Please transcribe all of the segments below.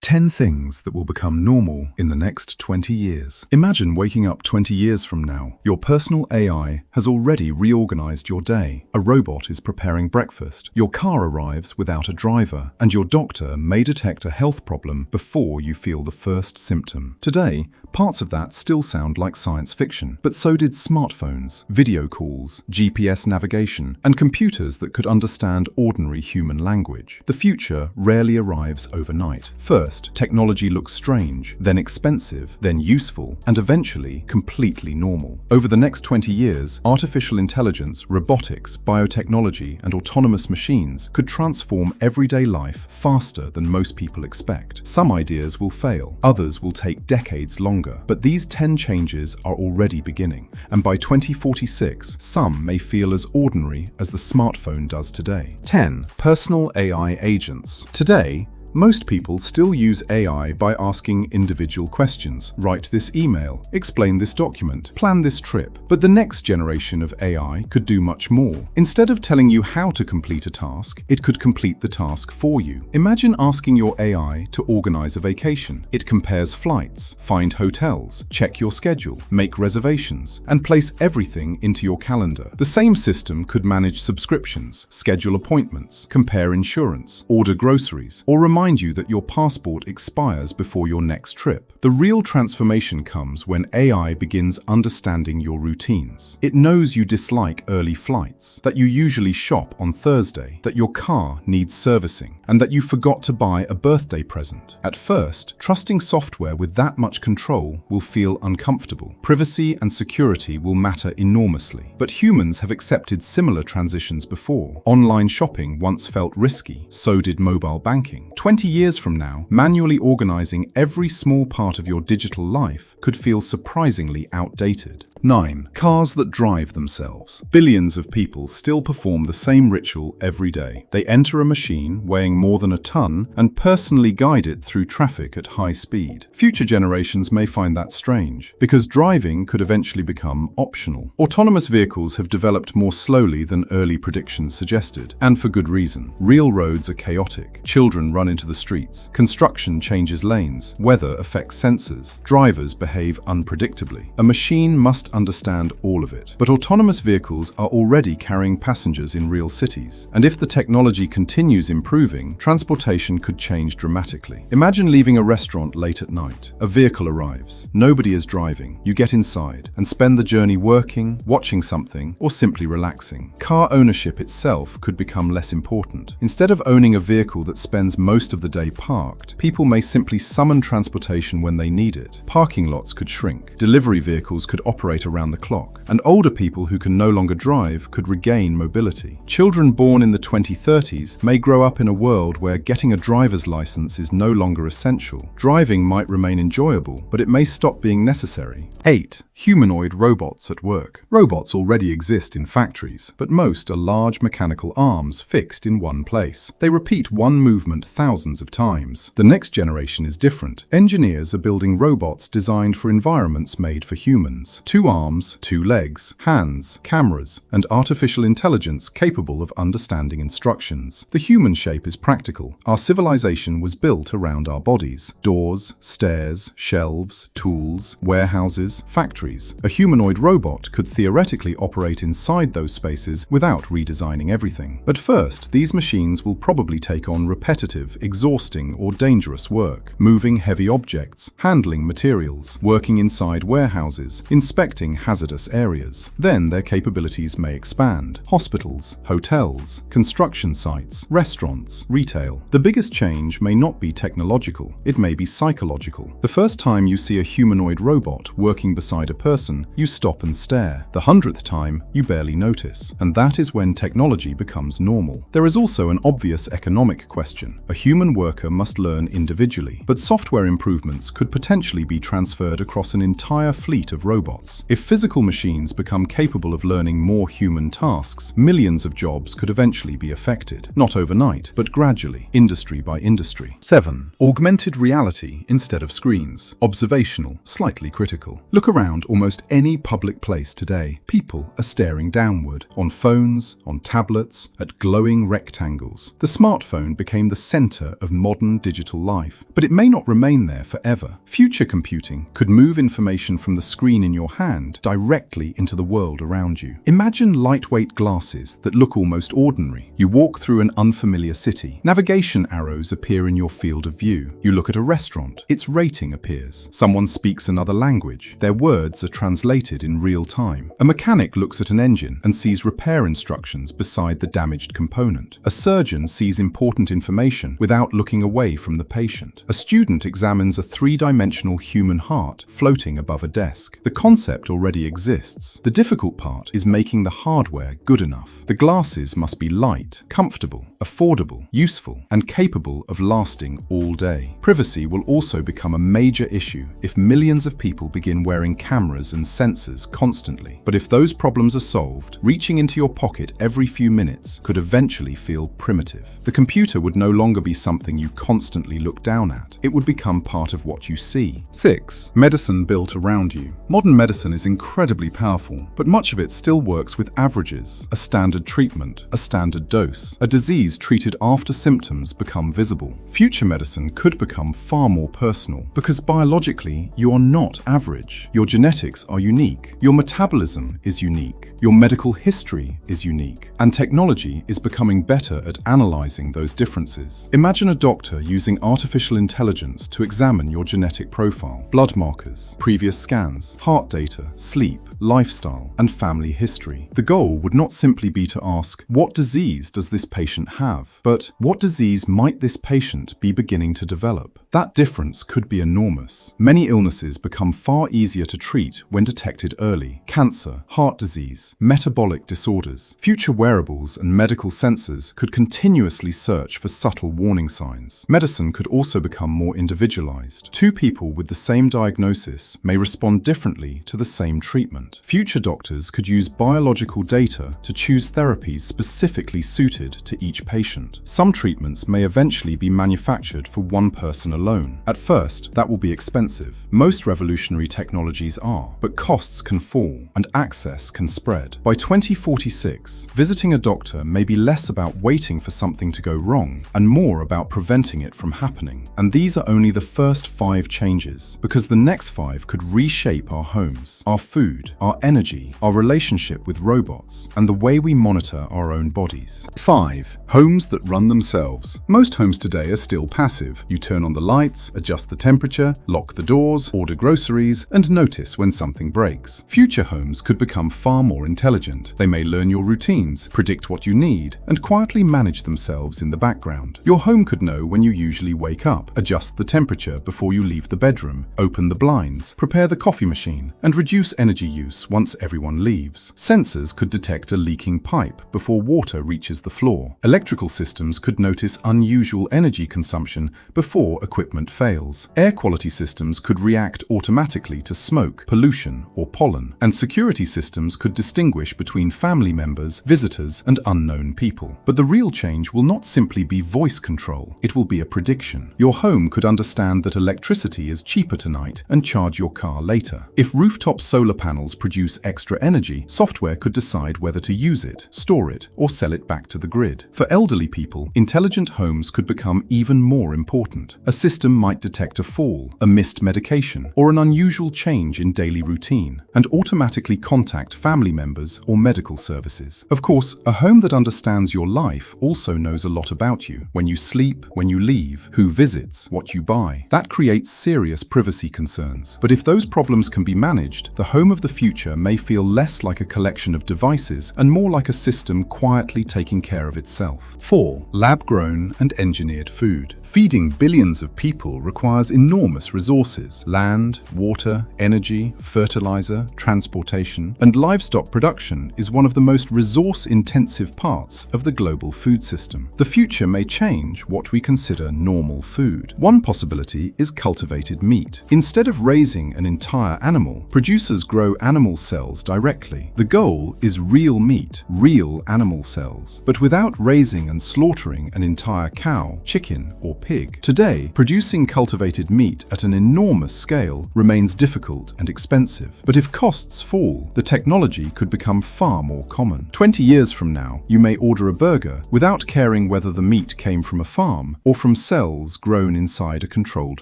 10 things that will become normal in the next 20 years. Imagine waking up 20 years from now. Your personal AI has already reorganized your day. A robot is preparing breakfast. Your car arrives without a driver, and your doctor may detect a health problem before you feel the first symptom. Today, parts of that still sound like science fiction, but so did smartphones, video calls, GPS navigation, and computers that could understand ordinary human language. The future rarely arrives overnight. First, technology looks strange, then expensive, then useful, and eventually completely normal. Over the next 20 years, artificial intelligence, robotics, biotechnology, and autonomous machines could transform everyday life faster than most people expect. Some ideas will fail, others will take decades longer, but these 10 changes are already beginning, and by 2046, some may feel as ordinary as the smartphone does today. 10. Personal AI agents. Today, most people still use AI by asking individual questions. Write this email, explain this document, plan this trip. But the next generation of AI could do much more. Instead of telling you how to complete a task, it could complete the task for you. Imagine asking your AI to organize a vacation. It compares flights, find hotels, check your schedule, make reservations, and place everything into your calendar. The same system could manage subscriptions, schedule appointments, compare insurance, order groceries, or remind you that your passport expires before your next trip. The real transformation comes when AI begins understanding your routines. It knows you dislike early flights, that you usually shop on Thursday, that your car needs servicing, and that you forgot to buy a birthday present. At first, trusting software with that much control will feel uncomfortable. Privacy and security will matter enormously. But humans have accepted similar transitions before. Online shopping once felt risky, so did mobile banking. 20 years from now, manually organizing every small part of your digital life could feel surprisingly outdated. 9. Cars that drive themselves. Billions of people still perform the same ritual every day. They enter a machine weighing more than a ton and personally guide it through traffic at high speed. Future generations may find that strange, because driving could eventually become optional. Autonomous vehicles have developed more slowly than early predictions suggested, and for good reason. Real roads are chaotic. Children run into the streets. Construction changes lanes. Weather affects sensors. Drivers behave unpredictably. A machine must understand all of it. But autonomous vehicles are already carrying passengers in real cities. And if the technology continues improving, transportation could change dramatically. Imagine leaving a restaurant late at night. A vehicle arrives. Nobody is driving. You get inside and spend the journey working, watching something, or simply relaxing. Car ownership itself could become less important. Instead of owning a vehicle that spends most of the day parked, people may simply summon transportation when they need it. Parking lots could shrink. Delivery vehicles could operate around the clock, and older people who can no longer drive could regain mobility. Children born in the 2030s may grow up in a world where getting a driver's license is no longer essential. Driving might remain enjoyable, but it may stop being necessary. 8. Humanoid robots at work. Robots already exist in factories, but most are large mechanical arms fixed in one place. They repeat one movement thousands of times. The next generation is different. Engineers are building robots designed for environments made for humans. 2 arms, 2 legs, hands, cameras, and artificial intelligence capable of understanding instructions. The human shape is practical. Our civilization was built around our bodies. Doors, stairs, shelves, tools, warehouses, factories. A humanoid robot could theoretically operate inside those spaces without redesigning everything. But first, these machines will probably take on repetitive, exhausting, or dangerous work. Moving heavy objects, handling materials, working inside warehouses, inspecting hazardous areas. Then their capabilities may expand. Hospitals, hotels, construction sites, restaurants, retail. The biggest change may not be technological, it may be psychological. The first time you see a humanoid robot working beside a person, you stop and stare. The 100th time, you barely notice. And that is when technology becomes normal. There is also an obvious economic question. A human worker must learn individually, but software improvements could potentially be transferred across an entire fleet of robots. If physical machines become capable of learning more human tasks, millions of jobs could eventually be affected. Not overnight, but gradually, industry by industry. 7. Augmented reality instead of screens. Observational, slightly critical. Look around almost any public place today. People are staring downward, on phones, on tablets, at glowing rectangles. The smartphone became the center center of modern digital life. But it may not remain there forever. Future computing could move information from the screen in your hand directly into the world around you. Imagine lightweight glasses that look almost ordinary. You walk through an unfamiliar city. Navigation arrows appear in your field of view. You look at a restaurant. Its rating appears. Someone speaks another language. Their words are translated in real time. A mechanic looks at an engine and sees repair instructions beside the damaged component. A surgeon sees important information without looking away from the patient. A student examines a three-dimensional human heart floating above a desk. The concept already exists. The difficult part is making the hardware good enough. The glasses must be light, comfortable, affordable, useful, and capable of lasting all day. Privacy will also become a major issue if millions of people begin wearing cameras and sensors constantly. But if those problems are solved, reaching into your pocket every few minutes could eventually feel primitive. The computer would no longer be something you constantly look down at. It would become part of what you see. 6. Medicine built around you. Modern medicine is incredibly powerful, but much of it still works with averages, a standard treatment, a standard dose. A disease treated after symptoms become visible. Future medicine could become far more personal because biologically you are not average. Your genetics are unique. Your metabolism is unique. Your medical history is unique. And technology is becoming better at analyzing those differences. Imagine a doctor using artificial intelligence to examine your genetic profile, blood markers, previous scans, heart data, sleep, lifestyle, and family history. The goal would not simply be to ask, what disease does this patient have? But what disease might this patient be beginning to develop? That difference could be enormous. Many illnesses become far easier to treat when detected early. Cancer, heart disease, metabolic disorders. Future wearables and medical sensors could continuously search for subtle warning signs. Medicine could also become more individualized. Two people with the same diagnosis may respond differently to the same treatment. Future doctors could use biological data to choose therapies specifically suited to each patient. Some treatments may eventually be manufactured for one person alone. At first, that will be expensive. Most revolutionary technologies are, but costs can fall and access can spread. By 2046, visiting a doctor may be less about waiting for something to go wrong and more about preventing it from happening. And these are only the first 5 changes, because the next 5 could reshape our homes, our food, our energy, our relationship with robots, and the way we monitor our own bodies. 5. Homes that run themselves. Most homes today are still passive. You turn on the lights, adjust the temperature, lock the doors, order groceries, and notice when something breaks. Future homes could become far more intelligent. They may learn your routines, predict what you need, and quietly manage themselves in the background. Your home could know when you usually wake up, adjust the temperature before you leave the bedroom, open the blinds, prepare the coffee machine, and reduce energy use once everyone leaves. Sensors could detect a leaking pipe before water reaches the floor. Electrical systems could notice unusual energy consumption before equipment fails. Air quality systems could react automatically to smoke, pollution, or pollen. And security systems could distinguish between family members, visitors, and unknown people. But the real change will not simply be voice control. It will be a prediction. Your home could understand that electricity is cheaper tonight and charge your car later. If rooftop solar panels produce extra energy, software could decide whether to use it, store it, or sell it back to the grid. For elderly people, intelligent homes could become even more important. A system might detect a fall, a missed medication, or an unusual change in daily routine, and automatically contact family members or medical services. Of course, a home that understands your life also knows a lot about you. When you sleep, when you leave, who visits, what you buy. That creates serious privacy concerns. But if those problems can be managed, the home of the future may feel less like a collection of devices and more like a system quietly taking care of itself. 4. Lab-grown and engineered food. Feeding billions of people requires enormous resources: land, water, energy, fertilizer, transportation, and livestock production is one of the most resource-intensive parts of the global food system. The future may change what we consider normal food. One possibility is cultivated meat. Instead of raising an entire animal, producers grow animal cells directly. The goal is real meat, real animal cells, but without raising and slaughtering an entire cow, chicken, or pig. Today, producing cultivated meat at an enormous scale remains difficult and expensive. But if costs fall, the technology could become far more common. 20 years from now, you may order a burger without caring whether the meat came from a farm or from cells grown inside a controlled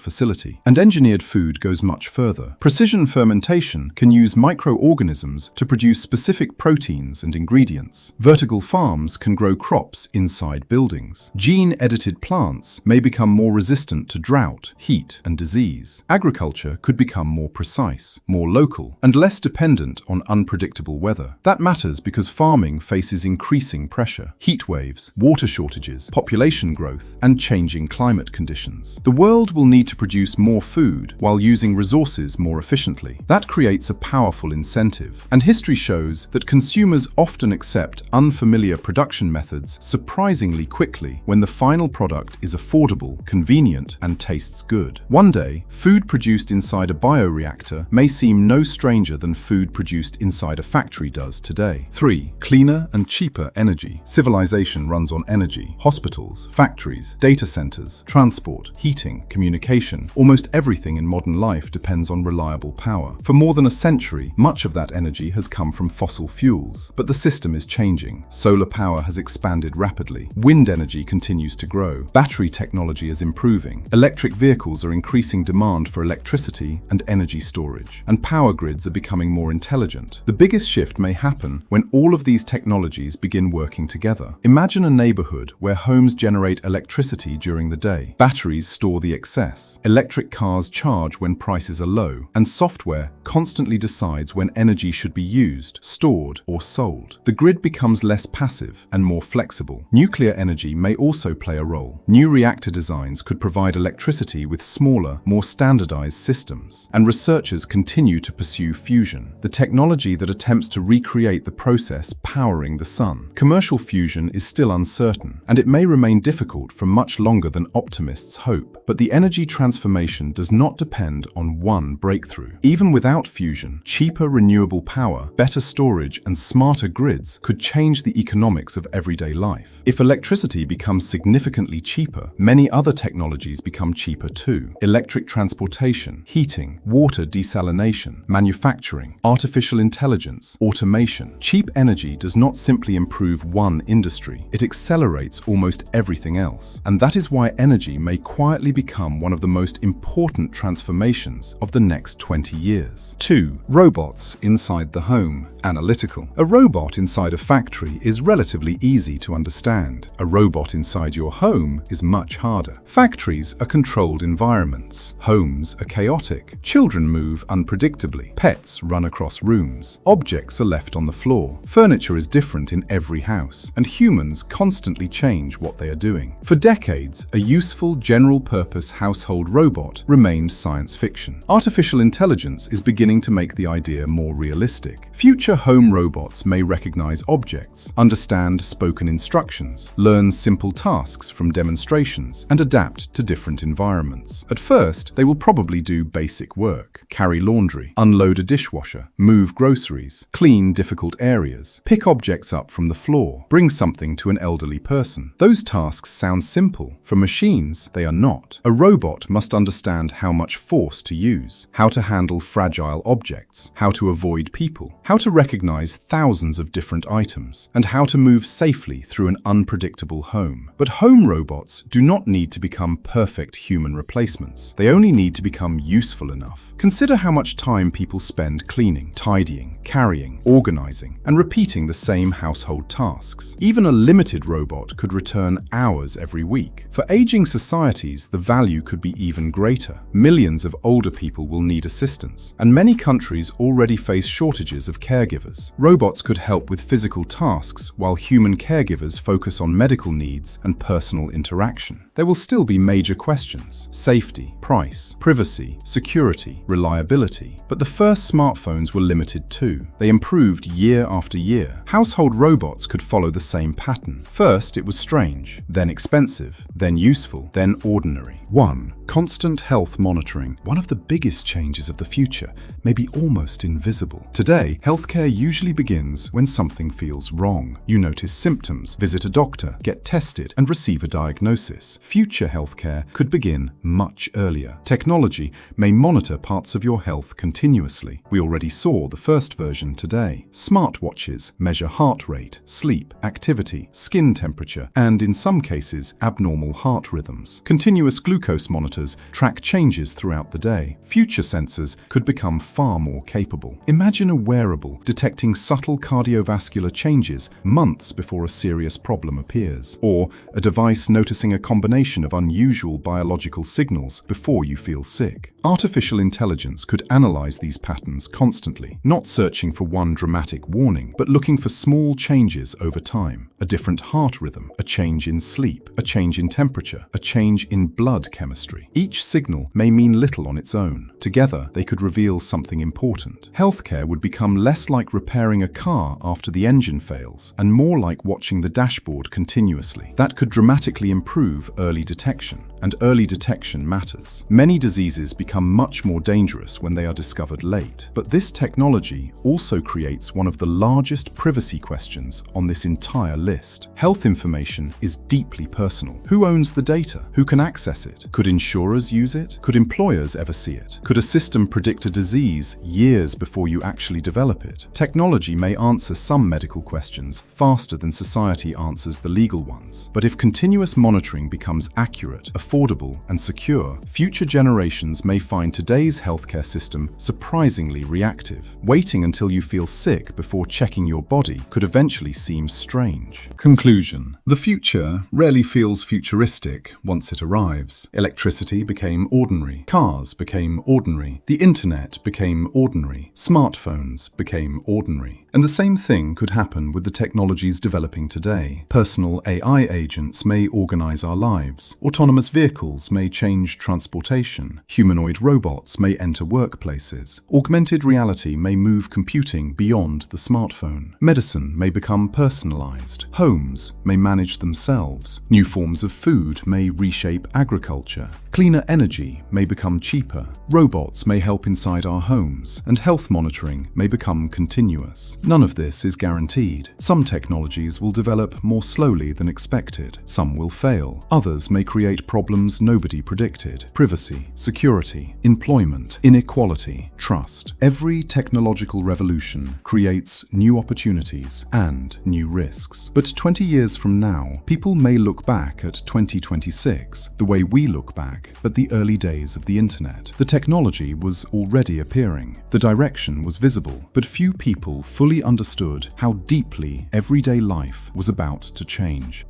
facility. And engineered food goes much further. Precision fermentation can use microorganisms to produce specific proteins and ingredients. Vertical farms can grow crops inside buildings. Gene-edited plants may become more resistant to drought, heat, and disease. Agriculture could become more precise, more local, and less dependent on unpredictable weather. That matters because farming faces increasing pressure: heat waves, water shortages, population growth, and changing climate conditions. The world will need to produce more food while using resources more efficiently. That creates a powerful incentive, and history shows that consumers often accept unfamiliar production methods surprisingly quickly when the final product is affordable, convenient, and tastes good. One day, food produced inside a bioreactor may seem no stranger than food produced inside a factory does today. 3. Cleaner and cheaper energy. Civilization runs on energy. Hospitals, factories, data centers, transport, heating, communication, almost everything in modern life depends on reliable power. For more than a century, much of that energy has come from fossil fuels. But the system is changing. Solar power has expanded rapidly. Wind energy continues to grow. Battery technology is improving. Electric vehicles are increasing demand for electricity and energy storage. And power grids are becoming more intelligent. The biggest shift may happen when all of these technologies begin working together. Imagine a neighborhood where homes generate electricity during the day. Batteries store the excess. Electric cars charge when prices are low. And software constantly decides when energy should be used, stored, or sold. The grid becomes less passive and more flexible. Nuclear energy may also play a role. New reactor designs could provide electricity with smaller, more standardized systems. And researchers continue to pursue fusion, the technology that attempts to recreate the process powering the sun. Commercial fusion is still uncertain, and it may remain difficult for much longer than optimists hope. But the energy transformation does not depend on one breakthrough. Even without fusion, cheaper renewable power, better storage, and smarter grids could change the economics of everyday life. If electricity becomes significantly cheaper, many other technologies become cheaper too. Electric transportation, heating, water desalination, manufacturing, artificial intelligence, automation. Cheap energy does not simply improve one industry, it accelerates almost everything else. And that is why energy may quietly become one of the most important transformations of the next 20 years. 2. Robots inside the home. Analytical. A robot inside a factory is relatively easy to understand. A robot inside your home is much harder. Factories are controlled environments. Homes are chaotic. Children move unpredictably. Pets run across rooms. Objects are left on the floor. Furniture is different in every house, and humans constantly change what they are doing. For decades, a useful general-purpose household robot remained science fiction. Artificial intelligence is beginning to make the idea more realistic. Future home robots may recognize objects, understand spoken instructions, learn simple tasks from demonstrations, and adapt to different environments. At first, they will probably do basic work: carry laundry, unload a dishwasher, move groceries, clean difficult areas, pick objects up from the floor, bring something to an elderly person. Those tasks sound simple. For machines, they are not. A robot must understand how much force to use, how to handle fragile objects, how to avoid people, how to recognize thousands of different items, and how to move safely through an unpredictable home. But home robots do not need to become perfect human replacements. They only need to become useful enough. Consider how much time people spend cleaning, tidying, carrying, organizing, and repeating the same household tasks. Even a limited robot could return hours every week. For aging societies, the value could be even greater. Millions of older people will need assistance, and many countries already face shortages of caregivers. Robots could help with physical tasks while human caregivers focus on medical needs and personal interaction. There will still be major questions: safety, price, privacy, security, reliability. But the first smartphones were limited too. They improved year after year. Household robots could follow the same pattern. First, it was strange, then expensive, then useful, then ordinary. 1. Constant health monitoring. One of the biggest changes of the future may be almost invisible. Today, healthcare usually begins when something feels wrong. You notice symptoms, visit a doctor, get tested, and receive a diagnosis. future healthcare could begin much earlier. Technology may monitor parts of your health continuously. We already saw the first version today. Smartwatches measure heart rate, sleep, activity, skin temperature, and in some cases, abnormal heart rhythms. Continuous glucose monitors track changes throughout the day. Future sensors could become far more capable. Imagine a wearable detecting subtle cardiovascular changes months before a serious problem appears, or a device noticing a combination of unusual biological signals before you feel sick. Artificial intelligence could analyze these patterns constantly, not searching for one dramatic warning, but looking for small changes over time. A different heart rhythm, a change in sleep, a change in temperature, a change in blood chemistry. Each signal may mean little on its own. Together, they could reveal something important. Healthcare would become less like repairing a car after the engine fails, and more like watching the dashboard continuously. That could dramatically improve early detection, and early detection matters. Many diseases become much more dangerous when they are discovered late, but this technology also creates one of the largest privacy questions on this entire list. Health information is deeply personal. Who owns the data? Who can access it? Could insurers use it? Could employers ever see it? Could a system predict a disease years before you actually develop it? Technology may answer some medical questions faster than society answers the legal ones. But if continuous monitoring becomes accurate, affordable, and secure, future generations may find today's healthcare system surprisingly reactive. Waiting until you feel sick before checking your body could eventually seem strange. Conclusion. The future rarely feels futuristic once it arrives. Electricity became ordinary. Cars became ordinary. The internet became ordinary. Smartphones became ordinary. And the same thing could happen with the technologies developing today. Personal AI agents may organize our lives. Autonomous vehicles may change transportation. Humanoid robots may enter workplaces. Augmented reality may move computing beyond the smartphone. Medicine may become personalized. Homes may manage themselves. New forms of food may reshape agriculture. Cleaner energy may become cheaper. Robots may help inside our homes, and health monitoring may become continuous. None of this is guaranteed. Some technologies will develop more slowly than expected. Some will fail. Others may create problems nobody predicted. Privacy, security, employment, inequality, trust. Every technological revolution creates new opportunities and new risks. But 20 years from now, people may look back at 2026 the way we look back at the early days of the internet. The technology was already appearing. The direction was visible, but few people fully understood how deeply everyday life was about to change.